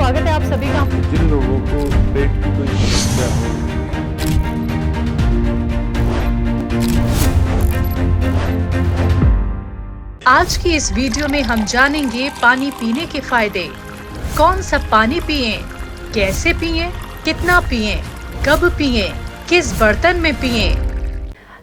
स्वागत है आप सभी का। जिन लोगों को पेट की कोई समस्या हो, आज की इस वीडियो में हम जानेंगे पानी पीने के फायदे। कौन सा पानी पिएं, कैसे पिएं, कितना पिएं, कब पिएं, किस बर्तन में पिएं।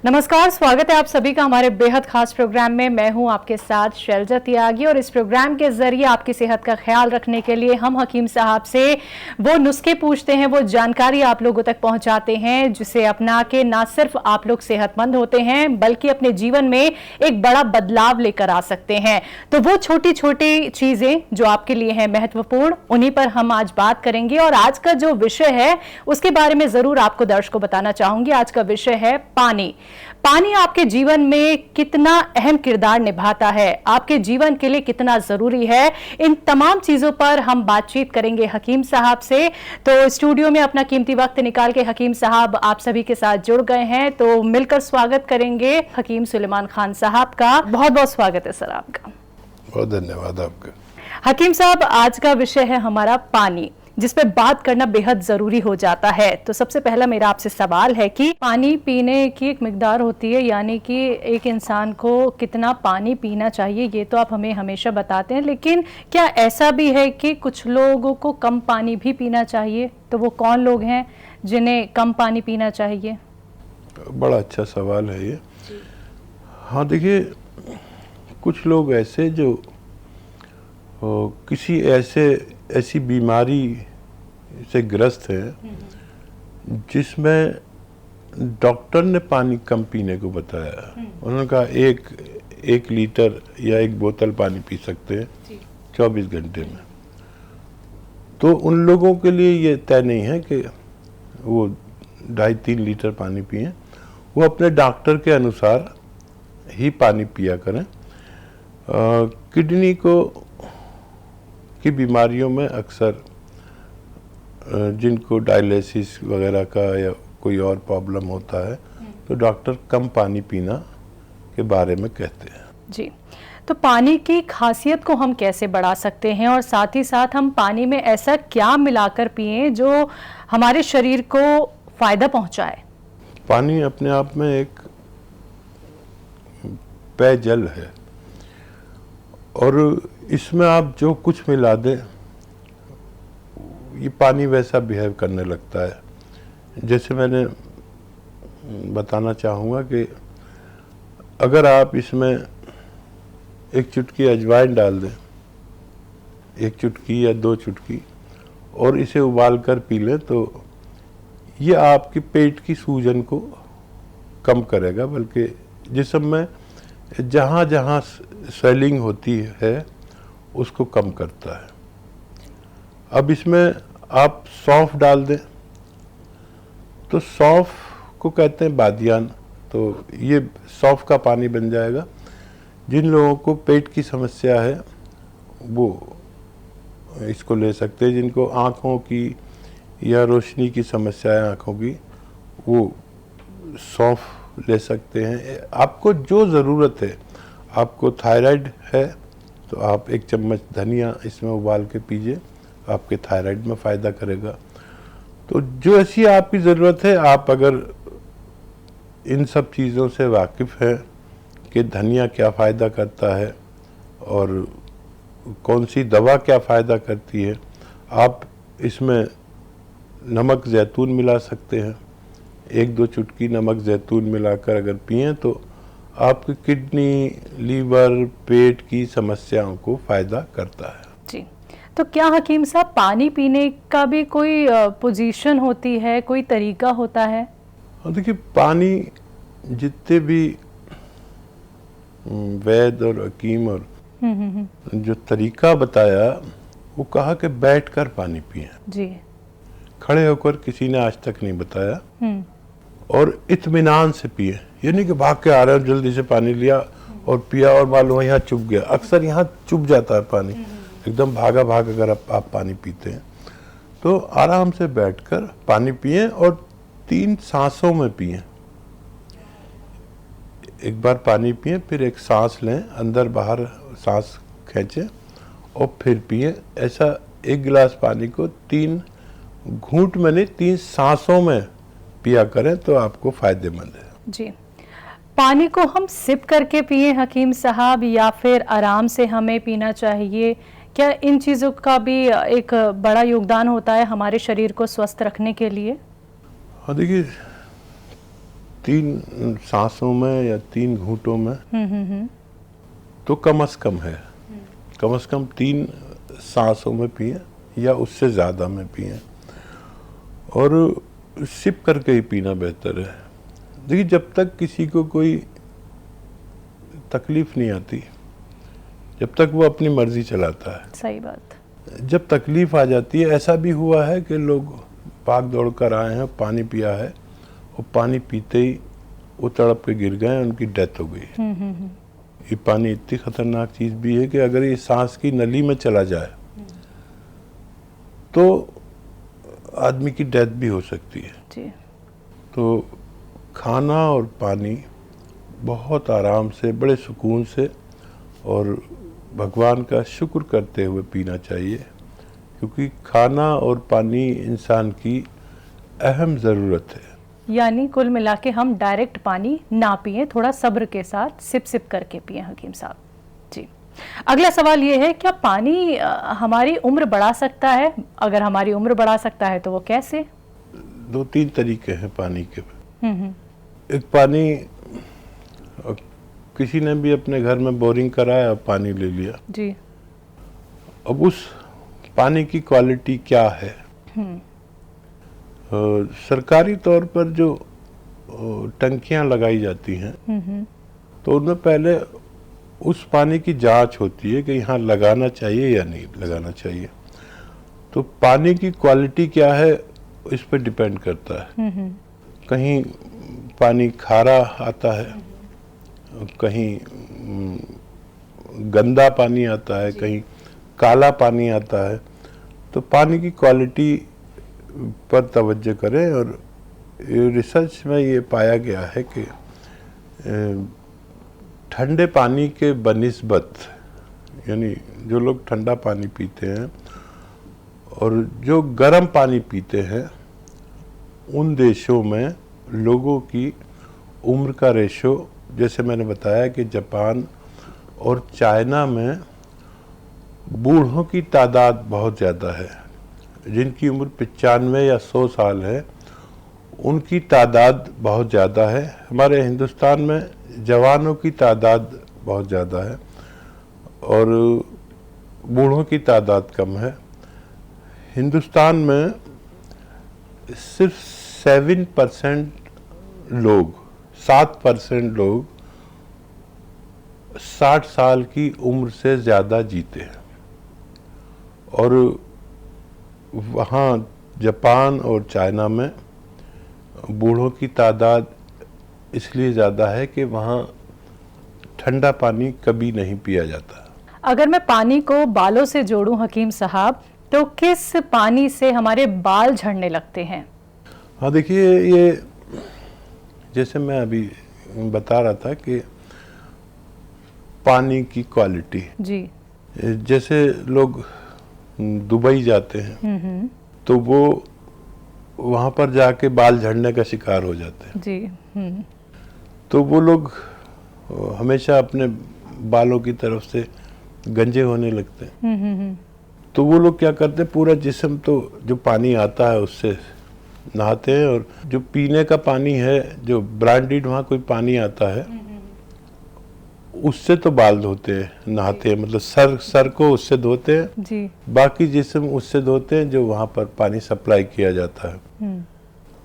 नमस्कार, स्वागत है आप सभी का हमारे बेहद खास प्रोग्राम में। मैं हूं आपके साथ शैलजा त्यागी और इस प्रोग्राम के जरिए आपकी सेहत का ख्याल रखने के लिए हम हकीम साहब से वो नुस्खे पूछते हैं, वो जानकारी आप लोगों तक पहुंचाते हैं जिसे अपना के ना सिर्फ आप लोग सेहतमंद होते हैं बल्कि अपने जीवन में एक बड़ा बदलाव लेकर आ सकते हैं। तो वो छोटी छोटी चीजें जो आपके लिए हैं महत्वपूर्ण, उन्हीं पर हम आज बात करेंगे। और आज का जो विषय है उसके बारे में जरूर आपको दर्शकों बताना चाहूंगी। आज का विषय है पानी। पानी आपके जीवन में कितना अहम किरदार निभाता है, आपके जीवन के लिए कितना जरूरी है, इन तमाम चीजों पर हम बातचीत करेंगे हकीम साहब से। तो स्टूडियो में अपना कीमती वक्त निकाल के हकीम साहब आप सभी के साथ जुड़ गए हैं, तो मिलकर स्वागत करेंगे हकीम सुलेमान खान साहब का। बहुत बहुत स्वागत है सर आपका। बहुत धन्यवाद आपका। हकीम साहब, आज का विषय है हमारा पानी, जिस पे बात करना बेहद जरूरी हो जाता है। तो सबसे पहला मेरा आपसे सवाल है कि पानी पीने की एक मिकदार होती है, यानी कि एक इंसान को कितना पानी पीना चाहिए, ये तो आप हमें हमेशा बताते हैं, लेकिन क्या ऐसा भी है कि कुछ लोगों को कम पानी भी पीना चाहिए? तो वो कौन लोग हैं जिन्हें कम पानी पीना चाहिए? बड़ा अच्छा सवाल है ये। हाँ, देखिए, कुछ लोग ऐसे जो किसी ऐसी बीमारी से ग्रस्त है जिसमें डॉक्टर ने पानी कम पीने को बताया। उन्होंने कहा एक लीटर या एक बोतल पानी पी सकते हैं 24 घंटे में। तो उन लोगों के लिए ये तय नहीं है कि वो 2.5-3 लीटर पानी पिएं। वो अपने डॉक्टर के अनुसार ही पानी पिया करें। किडनी की बीमारियों में अक्सर जिनको डायलिसिस वगैरह का या कोई और प्रॉब्लम होता है तो डॉक्टर कम पानी पीना के बारे में कहते हैं। जी, तो पानी की खासियत को हम कैसे बढ़ा सकते हैं और साथ ही साथ हम पानी में ऐसा क्या मिलाकर पिएं जो हमारे शरीर को फायदा पहुंचाए? पानी अपने आप में एक पेयजल है और इसमें आप जो कुछ मिला दें ये पानी वैसा बिहेव करने लगता है। जैसे मैंने बताना चाहूँगा कि अगर आप इसमें एक चुटकी अजवाइन डाल दें, 1 चुटकी या 2 चुटकी, और इसे उबाल कर पी लें तो ये आपकी पेट की सूजन को कम करेगा, बल्कि जिस्म में जहाँ जहाँ स्वेलिंग होती है उसको कम करता है। अब इसमें आप सौंफ डाल दें तो सौंफ को कहते हैं बादियान, तो ये सौंफ का पानी बन जाएगा। जिन लोगों को पेट की समस्या है वो इसको ले सकते हैं। जिनको आँखों की या रोशनी की समस्या है आँखों की, वो सौंफ ले सकते हैं। आपको जो ज़रूरत है, आपको थायराइड है तो आप 1 चम्मच धनिया इसमें उबाल के पीजिए, आपके थायराइड में फ़ायदा करेगा। तो जो ऐसी आपकी ज़रूरत है, आप अगर इन सब चीज़ों से वाकिफ़ हैं कि धनिया क्या फ़ायदा करता है और कौन सी दवा क्या फ़ायदा करती है, आप इसमें नमक ज़ैतून मिला सकते हैं। 1-2 चुटकी नमक ज़ैतून मिलाकर अगर पिएं तो आपकी किडनी, लीवर, पेट की समस्याओं को फ़ायदा करता है। जी, तो क्या हकीम साहब पानी पीने का भी कोई पोजीशन होती है, कोई तरीका होता है? हाँ, देखिए, पानी जितने भी वैद और हकीम और जो तरीका बताया, वो कहा कि बैठकर पानी पिएं। जी, खड़े होकर किसी ने आज तक नहीं बताया। और इत्मीनान से पिए, ये नहीं कि भाग के आ रहे हो, जल्दी से पानी लिया और पिया और मालूम यहाँ चुप गया। अक्सर यहाँ चुप जाता है पानी, एकदम भागा भाग अगर आप पानी पीते हैं तो आराम से बैठकर पानी पिए और 3 सांसों में पिए। एक बार पानी पिए, फिर एक सांस लें, अंदर बाहर सांस खींचें और फिर पिए। ऐसा एक गिलास पानी को 3 घूंट में नहीं 3 सांसों में पिया करें तो आपको फायदेमंद है। जी, पानी को हम सिप करके पिए हकीम साहब, या फिर आराम से हमें पीना चाहिए? क्या इन चीज़ों का भी एक बड़ा योगदान होता है हमारे शरीर को स्वस्थ रखने के लिए? हाँ देखिए, 3 सांसों में या 3 घूंटों में तो कम से कम 3 सांसों में पिए या उससे ज़्यादा में पिए, और सिप करके ही पीना बेहतर है। देखिए, जब तक किसी को कोई तकलीफ नहीं आती, जब तक वो अपनी मर्जी चलाता है। सही बात। जब तकलीफ आ जाती है, ऐसा भी हुआ है कि लोग भाग दौड़ कर आए हैं, पानी पिया है और पानी पीते ही वो तड़प के गिर गए, उनकी डेथ हो गई। ये पानी इतनी खतरनाक चीज़ भी है कि अगर ये सांस की नली में चला जाए तो आदमी की डेथ भी हो सकती है। जी। तो खाना और पानी बहुत आराम से, बड़े सुकून से और भगवान का शुक्र करते हुए पीना चाहिए, क्योंकि खाना और पानी इंसान की अहम ज़रूरत है। यानी कुल मिला के हम डायरेक्ट पानी ना पिए, थोड़ा सब्र के साथ सिप सिप करके पिए हकीम साहब। जी, अगला सवाल ये है, क्या पानी हमारी उम्र बढ़ा सकता है? अगर हमारी उम्र बढ़ा सकता है तो वो कैसे? 2-3 तरीके हैं पानी के। एक, पानी किसी ने भी अपने घर में बोरिंग कराया, पानी ले लिया जी। अब उस पानी की क्वालिटी क्या है? सरकारी तौर पर जो टंकियां लगाई जाती हैं तो उनमें पहले उस पानी की जांच होती है कि यहाँ लगाना चाहिए या नहीं लगाना चाहिए। तो पानी की क्वालिटी क्या है इस पर डिपेंड करता है। कहीं पानी खारा आता है, कहीं गंदा पानी आता है, कहीं काला पानी आता है। तो पानी की क्वालिटी पर तवज्जो करें। और रिसर्च में ये पाया गया है कि ठंडे पानी के बनिस्बत, यानी जो लोग ठंडा पानी पीते हैं और जो गर्म पानी पीते हैं, उन देशों में लोगों की उम्र का रेशो, जैसे मैंने बताया कि जापान और चाइना में बूढ़ों की तादाद बहुत ज़्यादा है। जिनकी उम्र 95 या 100 साल है उनकी तादाद बहुत ज़्यादा है। हमारे हिंदुस्तान में जवानों की तादाद बहुत ज़्यादा है और बूढ़ों की तादाद कम है। हिंदुस्तान में सिर्फ 7% लोग 60 साल की उम्र से ज़्यादा जीते हैं। और वहाँ जापान और चाइना में बूढ़ों की तादाद इसलिए ज़्यादा है कि वहाँ ठंडा पानी कभी नहीं पिया जाता। अगर मैं पानी को बालों से जोड़ूं हकीम साहब, तो किस पानी से हमारे बाल झड़ने लगते हैं? हाँ देखिए, ये जैसे मैं अभी बता रहा था कि पानी की क्वालिटी जी। जैसे लोग दुबई जाते हैं तो वो वहाँ पर जाके बाल झड़ने का शिकार हो जाते हैं जी। तो वो लोग हमेशा अपने बालों की तरफ से गंजे होने लगते हैं। तो वो लोग क्या करते हैं, पूरा जिस्म तो जो पानी आता है उससे नहाते हैं, और जो पीने का पानी है, जो ब्रांडेड वहाँ कोई पानी आता है उससे तो बाल धोते हैं, नहाते हैं, मतलब सर को उससे धोते हैं जी। बाकी जिस्म उससे धोते हैं जो वहाँ पर पानी सप्लाई किया जाता है।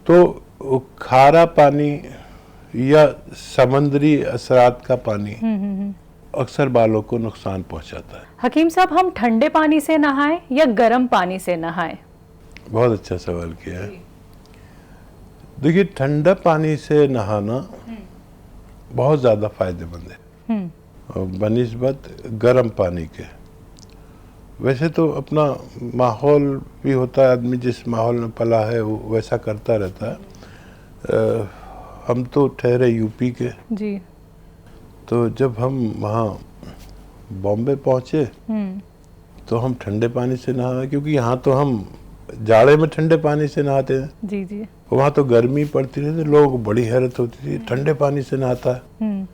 तो खारा पानी या समुद्री असरात का पानी अक्सर बालों को नुकसान पहुँचाता है। हकीम साहब, हम ठंडे पानी से नहाएं या गर्म पानी से नहाएं? बहुत अच्छा सवाल किया है। देखिए, ठंडा पानी से नहाना बहुत ज़्यादा फायदेमंद है बनिस्बत गर्म पानी के। वैसे तो अपना माहौल भी होता है, आदमी जिस माहौल में पला है वो वैसा करता रहता है। हम तो ठहरे यूपी के जी। तो जब हम वहाँ बॉम्बे पहुँचे तो हम ठंडे पानी से नहाएं, क्योंकि यहाँ तो हम जाड़े में ठंडे पानी से नहाते हैं, जी जी। वहाँ तो गर्मी पड़ती थी, तो लोगों को बड़ी हैरत होती थी, ठंडे पानी से नहाता है।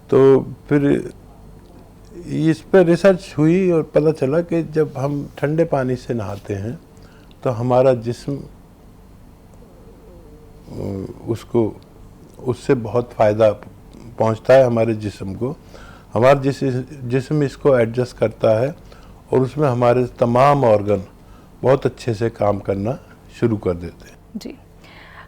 तो फिर इस पर रिसर्च हुई और पता चला कि जब हम ठंडे पानी से नहाते हैं तो हमारा जिस्म उसको उससे बहुत फ़ायदा पहुंचता है हमारे जिस्म को। हमारा जिस्म इसको एडजस्ट करता है और उसमें हमारे तमाम ऑर्गन बहुत अच्छे से काम करना शुरू कर देते हैं। जी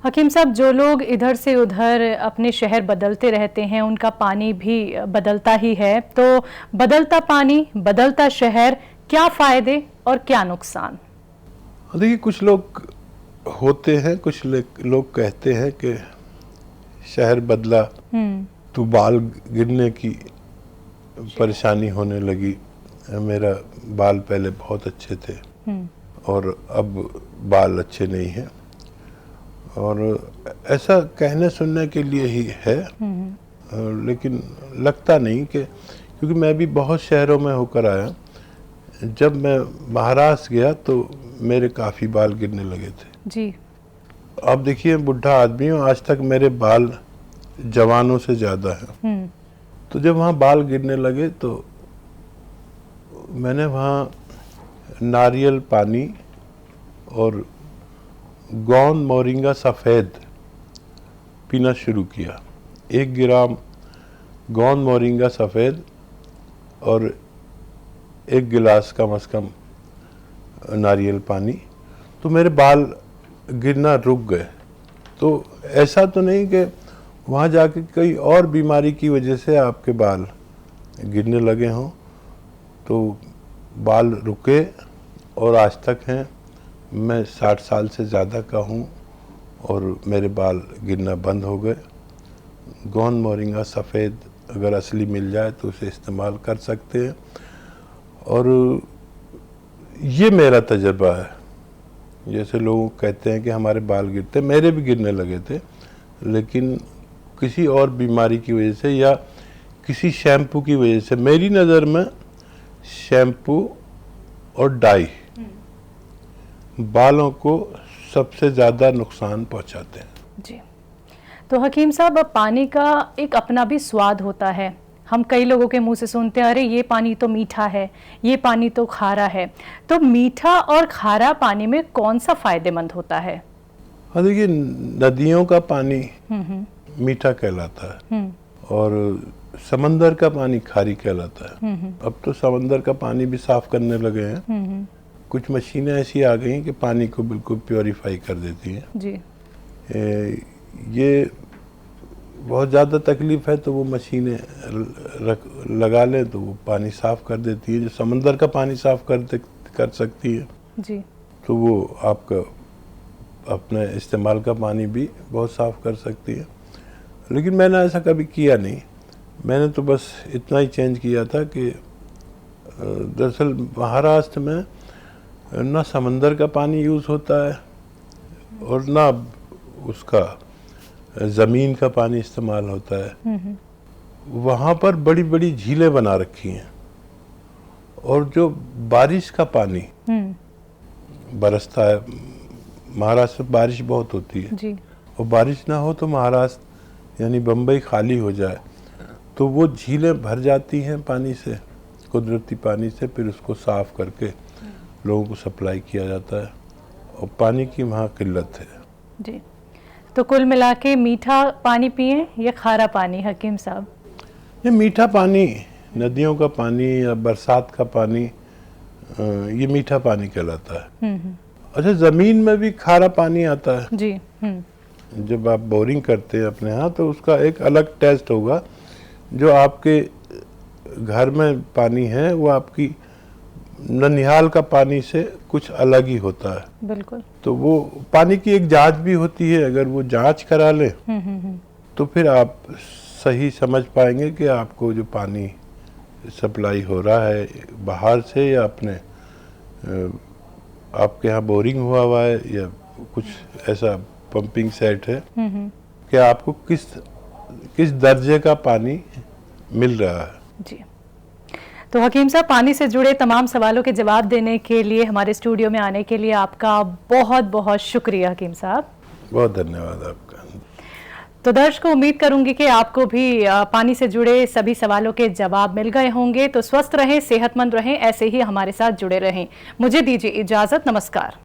हकीम साहब, जो लोग इधर से उधर अपने शहर बदलते रहते हैं उनका पानी भी बदलता ही है, तो बदलता पानी, बदलता शहर, क्या फ़ायदे और क्या नुकसान? देखिए, कुछ लोग होते हैं, कुछ लोग कहते हैं कि शहर बदला तो बाल गिरने की परेशानी होने लगी। मेरा बाल पहले बहुत अच्छे थे और अब बाल अच्छे नहीं हैं, और ऐसा कहने सुनने के लिए ही है। लेकिन लगता नहीं कि, क्योंकि मैं भी बहुत शहरों में होकर आया, जब मैं महाराष्ट्र गया तो मेरे काफ़ी बाल गिरने लगे थे जी। अब देखिए, बुढ़ा आदमी हूँ, आज तक मेरे बाल जवानों से ज़्यादा हैं। तो जब वहाँ बाल गिरने लगे तो मैंने वहाँ नारियल पानी और गौंद मोरिंगा सफ़ेद पीना शुरू किया। 1 ग्राम गौंद मोरिंगा सफ़ेद और 1 गिलास कम से कम नारियल पानी, तो मेरे बाल गिरना रुक गए। तो ऐसा तो नहीं कि वहाँ जाके कोई और बीमारी की वजह से आपके बाल गिरने लगे हों, तो बाल रुके और आज तक हैं। मैं 60 साल से ज़्यादा का हूँ और मेरे बाल गिरना बंद हो गए। गौंद मोरिंगा सफ़ेद अगर असली मिल जाए तो उसे इस्तेमाल कर सकते हैं, और ये मेरा तजर्बा है। जैसे लोग कहते हैं कि हमारे बाल गिरते, मेरे भी गिरने लगे थे, लेकिन किसी और बीमारी की वजह से या किसी शैम्पू की वजह से। मेरी नज़र में शैम्पू और डाई बालों को सबसे ज़्यादा नुकसान पहुंचाते हैं। जी, तो हकीम साहब, अब पानी का एक अपना भी स्वाद होता है। हम कई लोगों के मुंह से सुनते हैं, अरे ये पानी तो मीठा है, ये पानी तो खारा है। तो मीठा और खारा पानी में कौन सा फ़ायदेमंद होता है? हाँ, देखिए, नदियों का पानी मीठा कहलाता है और समंदर का पानी खारी कहलाता है। अब तो समंदर का पानी भी साफ करने लगे हैं। कुछ मशीनें ऐसी आ गई हैं कि पानी को बिल्कुल प्योरीफाई कर देती हैं जी। ये बहुत ज़्यादा तकलीफ है तो वो मशीनें लगा लें तो वो पानी साफ कर देती है। जो समंदर का पानी साफ कर सकती है जी, तो वो आपका अपने इस्तेमाल का पानी भी बहुत साफ कर सकती है। लेकिन मैंने ऐसा कभी किया नहीं। मैंने तो बस इतना ही चेंज किया था कि दरअसल महाराष्ट्र में ना समंदर का पानी यूज़ होता है और ना उसका ज़मीन का पानी इस्तेमाल होता है। वहाँ पर बड़ी बड़ी झीलें बना रखी हैं और जो बारिश का पानी बरसता है, महाराष्ट्र में बारिश बहुत होती है जी। और बारिश ना हो तो महाराष्ट्र यानी बम्बई खाली हो जाए तो वो झीलें भर जाती हैं पानी से, कुदरती पानी से। फिर उसको साफ़ करके लोगों को सप्लाई किया जाता है और पानी की वहाँ किल्लत है। जी, तो कुल मिला के मीठा पानी पिएं या खारा पानी हकीम साहब? ये मीठा पानी, नदियों का पानी या बरसात का पानी, ये मीठा पानी कहलाता है। अच्छा, ज़मीन में भी खारा पानी आता है जी। जब आप बोरिंग करते हैं अपने यहाँ तो उसका एक अलग टेस्ट होगा। जो आपके घर में पानी है वो आपकी ननिहाल का पानी से कुछ अलग ही होता है। बिल्कुल। तो वो पानी की एक जांच भी होती है, अगर वो जांच करा ले तो फिर आप सही समझ पाएंगे कि आपको जो पानी सप्लाई हो रहा है बाहर से या अपने आपके यहाँ बोरिंग हुआ है या कुछ ऐसा पंपिंग सेट है कि आपको किस दर्जे का पानी मिल रहा है। जी, तो हकीम साहब, पानी से जुड़े तमाम सवालों के जवाब देने के लिए, हमारे स्टूडियो में आने के लिए आपका बहुत बहुत शुक्रिया हकीम साहब। बहुत धन्यवाद आपका। तो दर्शकों, उम्मीद करूंगी कि आपको भी पानी से जुड़े सभी सवालों के जवाब मिल गए होंगे। तो स्वस्थ रहें, सेहतमंद रहें, ऐसे ही हमारे साथ जुड़े रहें। मुझे दीजिए इजाजत, नमस्कार।